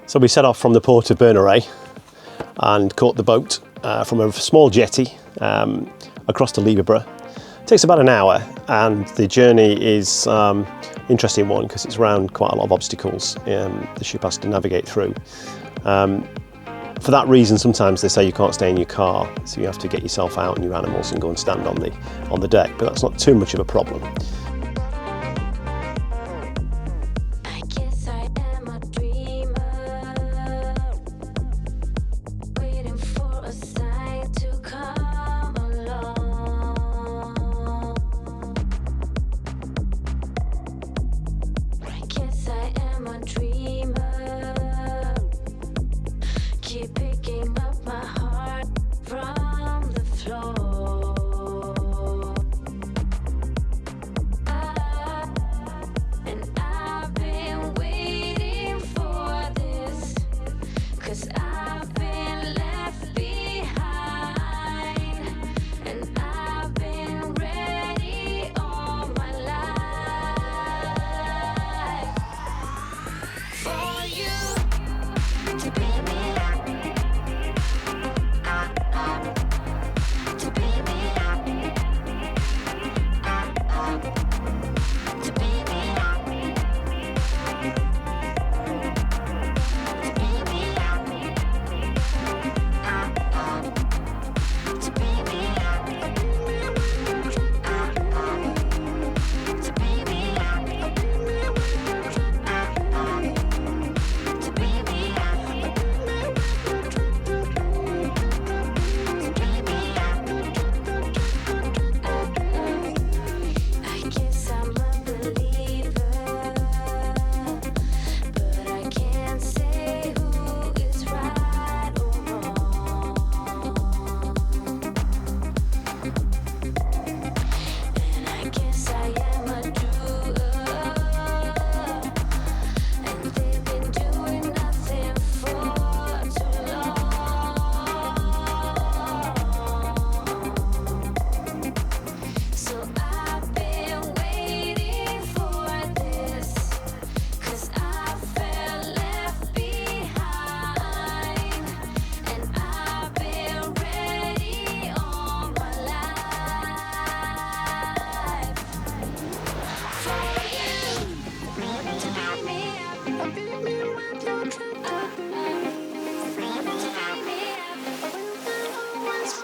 So we set off from the port of Berneray and caught the boat from a small jetty across to Liverpool. It takes about an hour, and the journey is an interesting one because it's around quite a lot of obstacles the ship has to navigate through. For that reason, sometimes they say you can't stay in your car, so you have to get yourself out and your animals and go and stand on the deck, but that's not too much of a problem.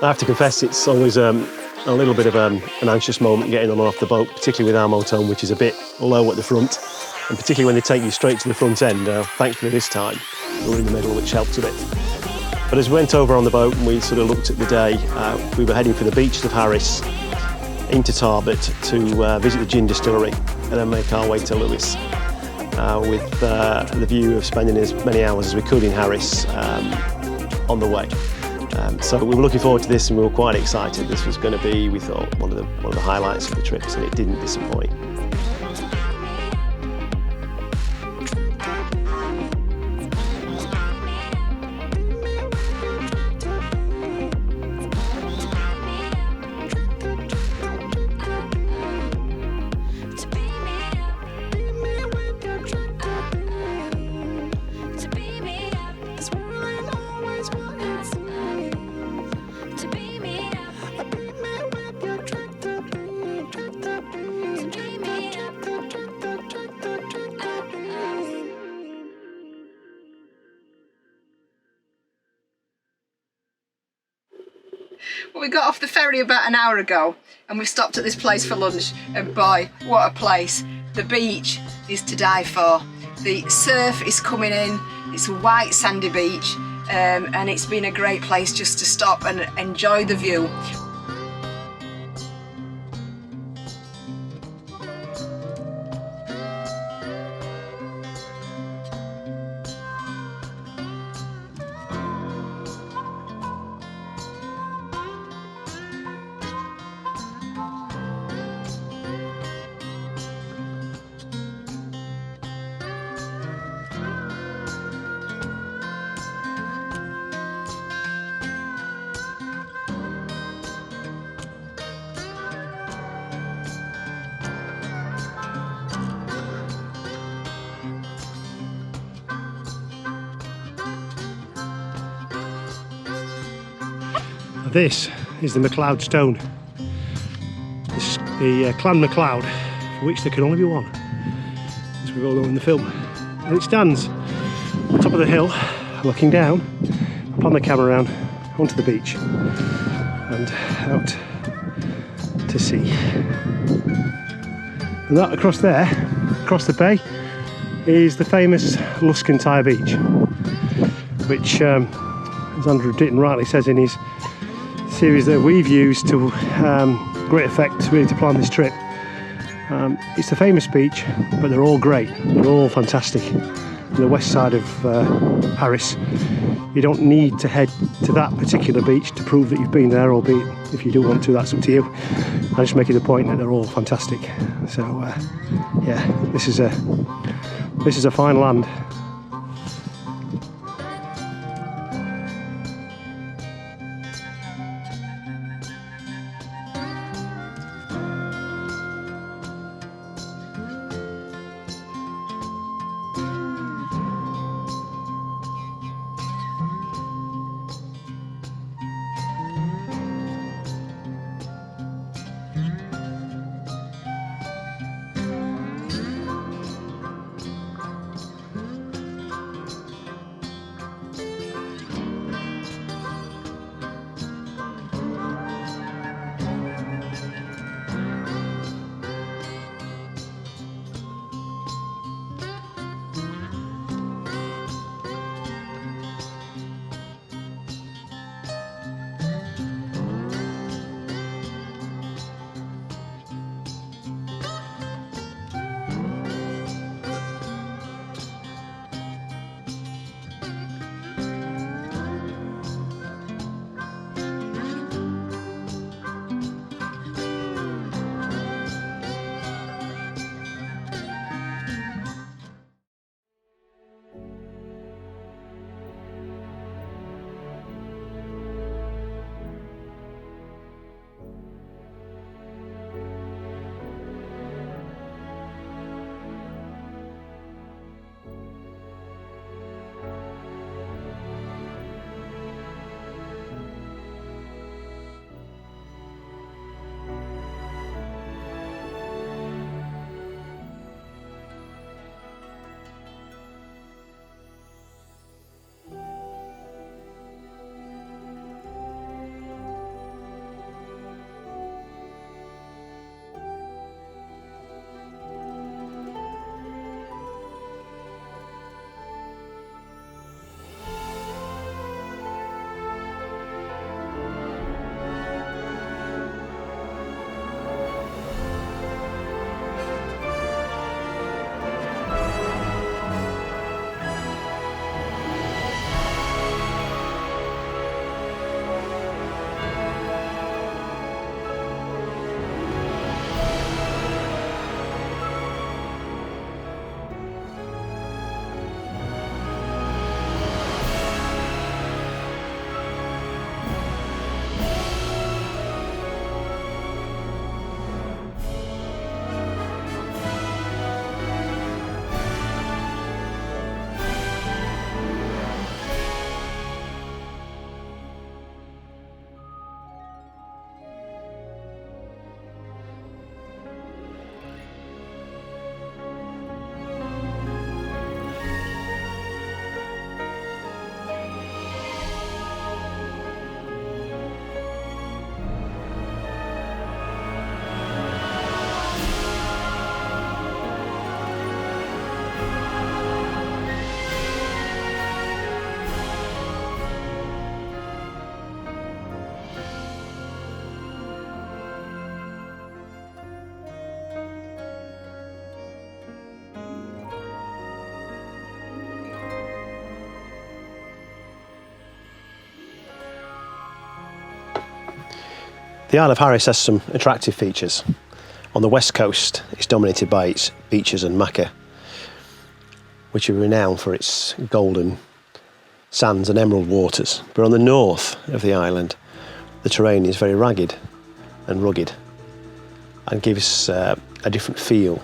I have to confess, it's always a little bit of an anxious moment getting on and off the boat, particularly with our motorhome, which is a bit low at the front, and particularly when they take you straight to the front end. Thankfully this time we were in the middle, which helped a bit. But as we went over on the boat and we sort of looked at the day, we were heading for the beaches of Harris into Tarbert to visit the Gin Distillery and then make our way to Lewis with the view of spending as many hours as we could in Harris on the way. So we were looking forward to this and we were quite excited. This was going to be, we thought, one of the highlights of the trips, and it didn't disappoint. Well, we got off the ferry about an hour ago and we stopped at this place for lunch, and boy, what a place. The beach is to die for. The surf is coming in, it's a white sandy beach, and it's been a great place just to stop and enjoy the view. This is the MacLeod Stone. This is the Clan MacLeod, for which there can only be one, as we all know in the film. And it stands on top of the hill, looking down upon the camera onto the beach and out to sea. And that across there, across the bay, is the famous Luscantire Beach, which, as Andrew Ditton rightly says in his series that we've used to great effect really to plan this trip, it's the famous beach, but they're all great, they're all fantastic. On the west side of Harris, you don't need to head to that particular beach to prove that you've been there, albeit if you do want to, that's up to you. I'm just making the point that they're all fantastic. So yeah, this is a fine land. The Isle of Harris has some attractive features. On the west coast, it's dominated by its beaches and macca, which are renowned for its golden sands and emerald waters. But on the north of the island, the terrain is very ragged and rugged and gives a different feel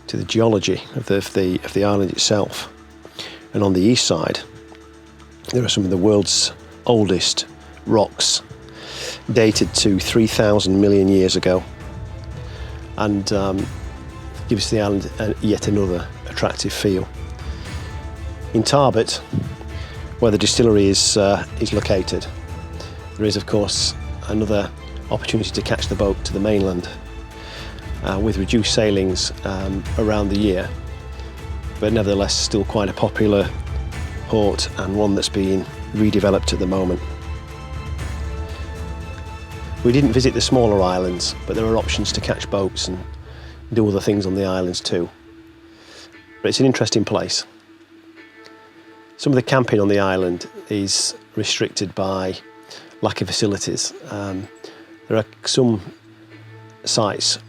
to the geology of the island itself. And on the east side, there are some of the world's oldest rocks dated to 3,000 million years ago, and gives the island yet another attractive feel. In Tarbet, where the distillery is located, there is of course another opportunity to catch the boat to the mainland, with reduced sailings around the year, but nevertheless still quite a popular port and one that's being redeveloped at the moment. We didn't visit the smaller islands, but there are options to catch boats and do other things on the islands too. But it's an interesting place. Some of the camping on the island is restricted by lack of facilities. There are some sites,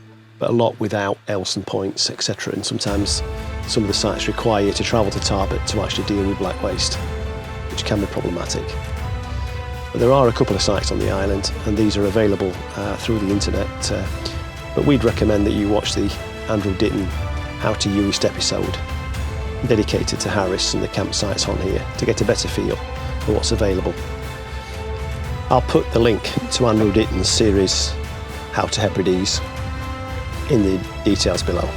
but a lot without Elson points, etc. And sometimes some of the sites require you to travel to Tarbet to actually deal with black waste, which can be problematic. But there are a couple of sites on the island, and these are available through the internet. But we'd recommend that you watch the Andrew Ditton How to Uist episode, dedicated to Harris and the campsites on here, to get a better feel for what's available. I'll put the link to Andrew Ditton's series How to Hebrides in the details below.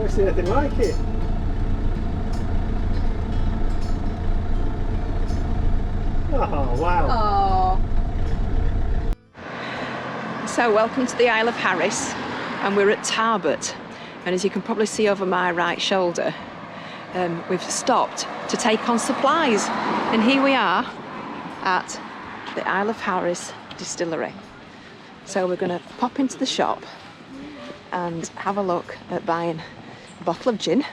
never seen anything like it. Oh, wow. Oh. So welcome to the Isle of Harris, and we're at Tarbert. And as you can probably see over my right shoulder, we've stopped to take on supplies. And here we are at the Isle of Harris Distillery. So we're going to pop into the shop and have a look at buying a bottle of gin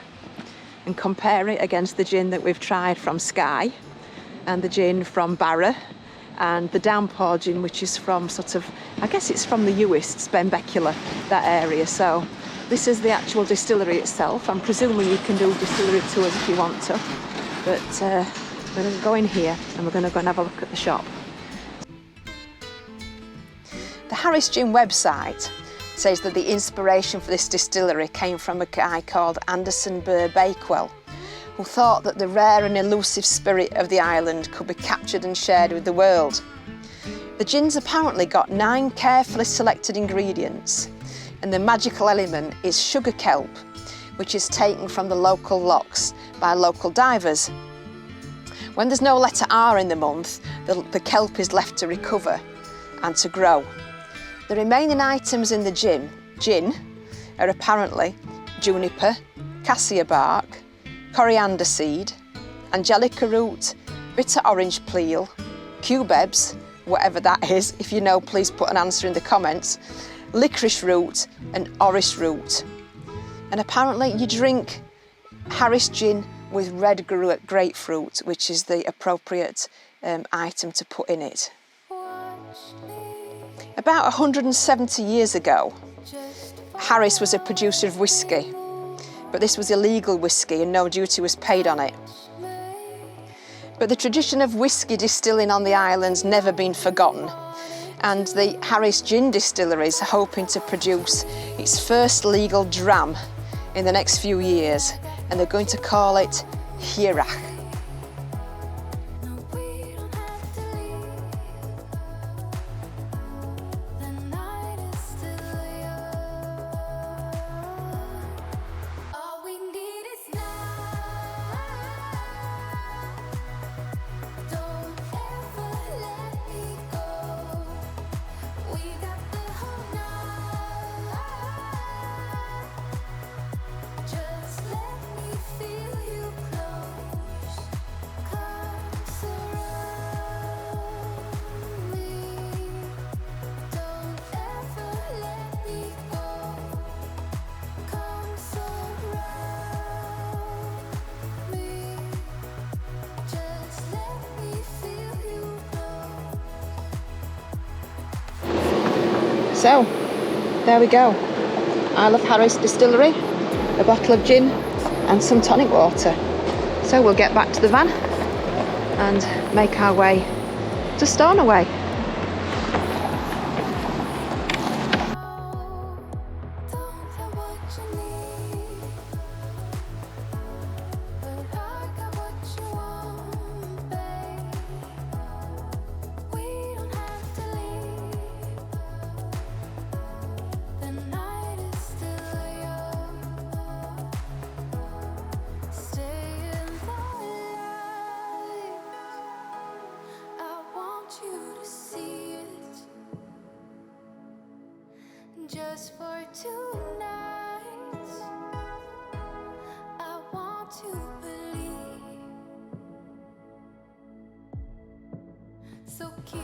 and compare it against the gin that we've tried from Skye and the gin from Barra and the downpour gin, which is from sort of, I guess it's from the Uists, Benbecula, that area. So this is the actual distillery itself. I'm presuming you can do distillery tours if you want to, but we're going to go in here and we're going to go and have a look at the shop. The Harris Gin website says that the inspiration for this distillery came from a guy called Anderson Burr Bakewell, who thought that the rare and elusive spirit of the island could be captured and shared with the world. The gin's apparently got 9 carefully selected ingredients, and the magical element is sugar kelp, which is taken from the local lochs by local divers. When there's no letter R in the month, the kelp is left to recover and to grow. The remaining items in the gin are apparently juniper, cassia bark, coriander seed, angelica root, bitter orange peel, cubebs, whatever that is. If you know, please put an answer in the comments. Licorice root and orris root. And apparently you drink Harris gin with red grapefruit, which is the appropriate item to put in it. About 170 years ago, Harris was a producer of whisky, but this was illegal whisky and no duty was paid on it. But the tradition of whisky distilling on the island's never been forgotten, and the Harris Gin Distillery is hoping to produce its first legal dram in the next few years, and they're going to call it Hebrides. So, there we go. Isle of Harris Distillery, a bottle of gin and some tonic water. So we'll get back to the van and make our way to Stornoway. Just for tonight, I want to believe. So keep